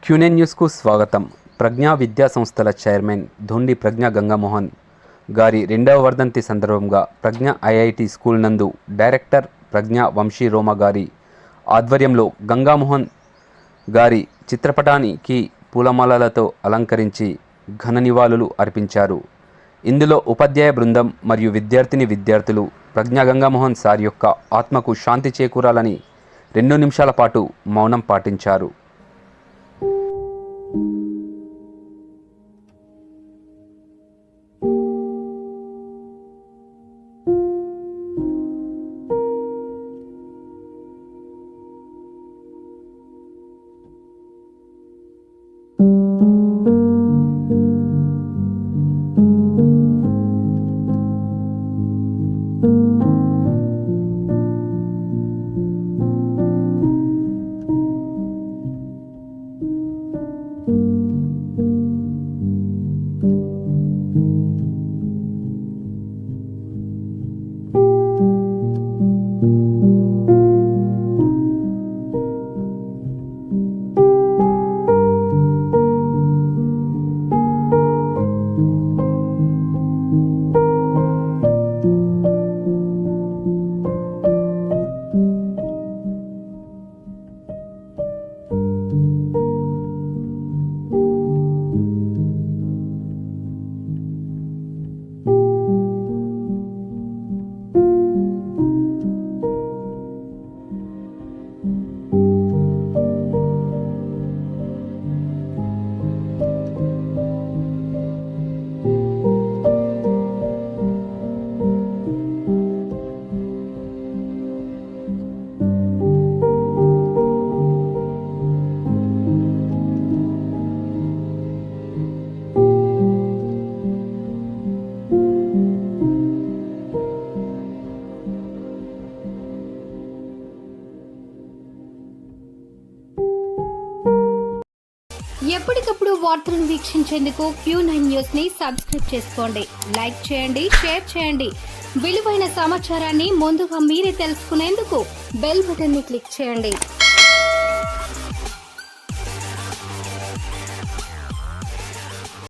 క్యూనెన్ న్యూస్కు స్వాగతం. ప్రజ్ఞా విద్యా సంస్థల చైర్మన్ ధొండి ప్రజ్ఞా గంగామోహన్ గారి 2వ వర్ధంతి సందర్భంగా ప్రజ్ఞా ఐఐటి స్కూల్ నందు డైరెక్టర్ ప్రజ్ఞా వంశీ రోమ గారి ఆధ్వర్యంలో గంగామోహన్ గారి చిత్రపటానికి పూలమాలలతో అలంకరించి ఘన నివాళులు అర్పించారు. ఇందులో ఉపాధ్యాయ బృందం మరియు విద్యార్థులు ప్రజ్ఞా గంగామోహన్ సార్ యొక్క ఆత్మకు శాంతి చేకూరాలని 2 నిమిషాల పాటు మౌనం పాటించారు. ఎప్పటికప్పుడు వార్తలను వీక్షించేందుకు Q9 న్యూస్ ని సబ్స్క్రైబ్ చేసుకోండి, లైక్ చేయండి, షేర్ చేయండి. విలువైన సమాచారాన్ని ముందుగా మీరే తెలుసుకునేందుకు బెల్ బటన్ ని క్లిక్ చేయండి.